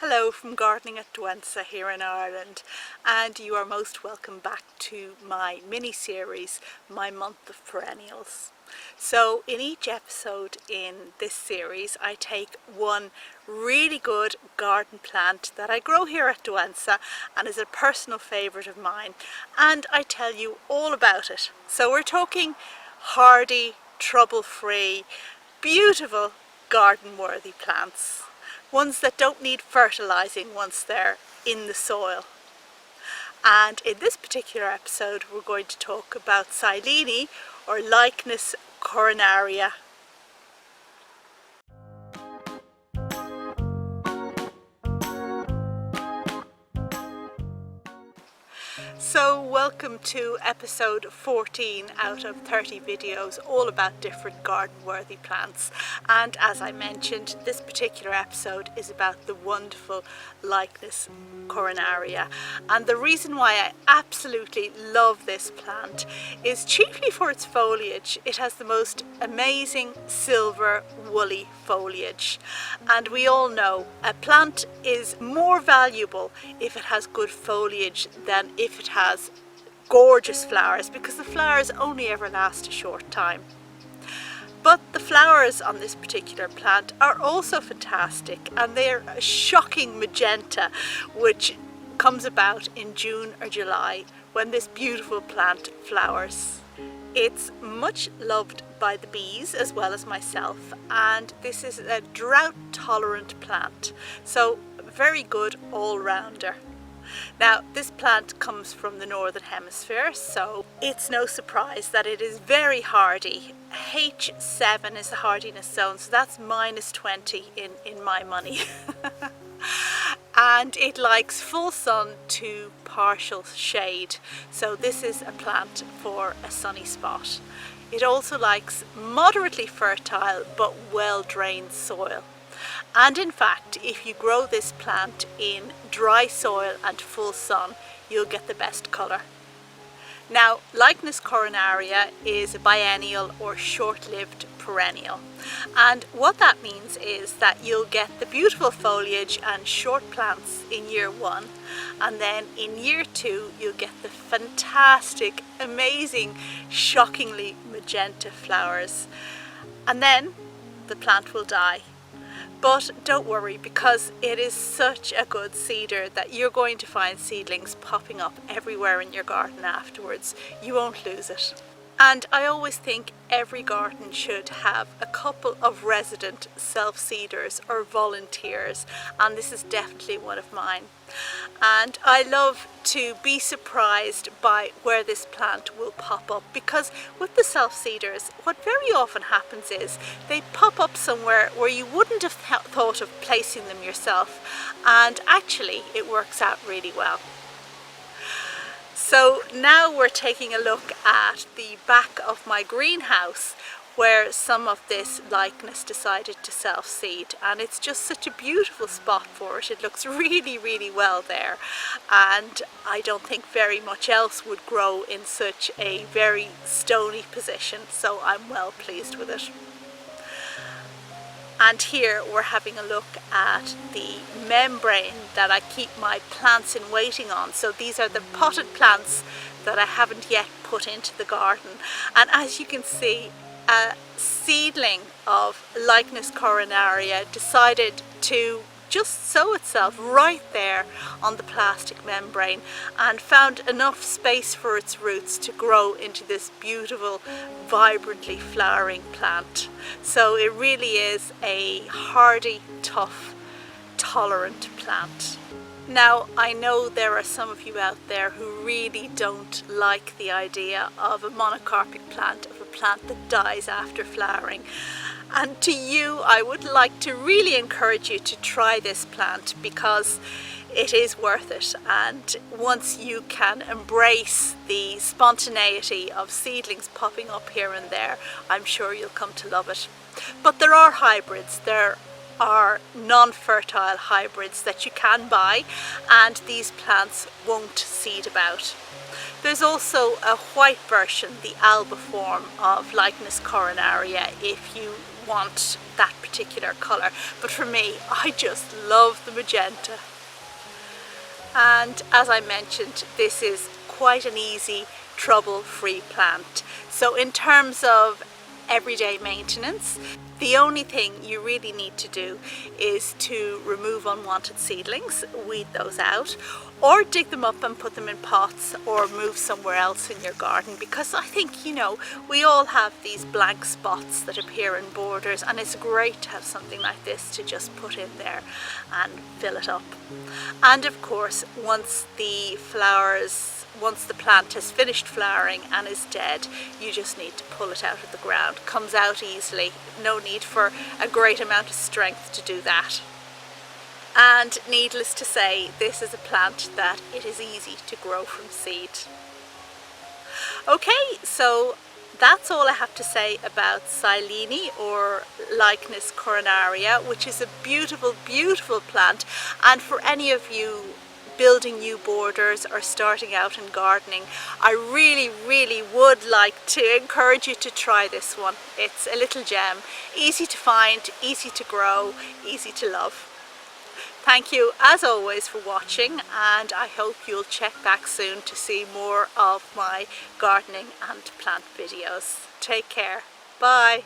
Hello from Gardening at Douentza here in Ireland, and you are most welcome back to my mini-series, My Month of Perennials. So in each episode in this series I take one really good garden plant that I grow here at Douentza and is a personal favourite of mine, and I tell you all about it. So we're talking hardy, trouble-free, beautiful garden-worthy plants. Ones that don't need fertilising once they're in the soil. And in this particular episode we're going to talk about Silene, or Lychnis coronaria. So welcome to episode 14 out of 30 videos all about different garden worthy plants, and as I mentioned, this particular episode is about the wonderful Lychnis coronaria. And the reason why I absolutely love this plant is chiefly for its foliage. It has the most amazing silver woolly foliage, and we all know a plant is more valuable if it has good foliage than if it has gorgeous flowers, because the flowers only ever last a short time. But the flowers on this particular plant are also fantastic, and they're a shocking magenta which comes about in June or July when this beautiful plant flowers. It's much loved by the bees as well as myself, and this is a drought tolerant plant, so very good all-rounder. Now this plant comes from the northern hemisphere, so it's no surprise that it is very hardy. H7 is the hardiness zone, so that's -20 in my money. And it likes full sun to partial shade, so this is a plant for a sunny spot. It also likes moderately fertile but well drained soil. And in fact, if you grow this plant in dry soil and full sun, you'll get the best colour. Now, Lychnis coronaria is a biennial or short-lived perennial. And what that means is that you'll get the beautiful foliage and short plants in year one, and then in year two you'll get the fantastic, amazing, shockingly magenta flowers. And then the plant will die. But don't worry, because it is such a good seeder that you're going to find seedlings popping up everywhere in your garden afterwards. You won't lose it. And I always think every garden should have a couple of resident self-seeders or volunteers, and this is definitely one of mine. And I love to be surprised by where this plant will pop up, because with the self-seeders what very often happens is they pop up somewhere where you wouldn't have thought of placing them yourself, and actually it works out really well. So now we're taking a look at the back of my greenhouse where some of this Lychnis decided to self-seed, and it's just such a beautiful spot for it. It looks really well there, and I don't think very much else would grow in such a very stony position, so I'm well pleased with it. And here we're having a look at the membrane that I keep my plants in waiting on. So these are the potted plants that I haven't yet put into the garden. And as you can see, a seedling of Lychnis coronaria decided to just sow itself right there on the plastic membrane and found enough space for its roots to grow into this beautiful, vibrantly flowering plant. So it really is a hardy, tough, tolerant plant. Now, I know there are some of you out there who really don't like the idea of a monocarpic plant, of a plant that dies after flowering. And to you, I would like to really encourage you to try this plant, because it is worth it. And once you can embrace the spontaneity of seedlings popping up here and there, I'm sure you'll come to love it. But there are hybrids. There are non-fertile hybrids that you can buy, and these plants won't seed about. There's also a white version, the alba form of Lychnis coronaria, if you want that particular colour, but for me, I just love the magenta. And as I mentioned, this is quite an easy, trouble-free plant. So in terms of everyday maintenance, the only thing you really need to do is to remove unwanted seedlings, weed those out, or dig them up and put them in pots or move somewhere else in your garden, because I think, you know, we all have these blank spots that appear in borders, and it's great to have something like this to just put in there and fill it up. And of course, once the plant has finished flowering and is dead, you just need to pull it out of the ground. Comes out easily, no need for a great amount of strength to do that. And needless to say, this is a plant that it is easy to grow from seed. Okay, so that's all I have to say about Silene, or Lychnis coronaria, which is a beautiful, beautiful plant. And for any of you building new borders or starting out in gardening, I really would like to encourage you to try this one. It's a little gem, easy to find, easy to grow, easy to love. Thank you as always for watching, and I hope you'll check back soon to see more of my gardening and plant videos. Take care. Bye.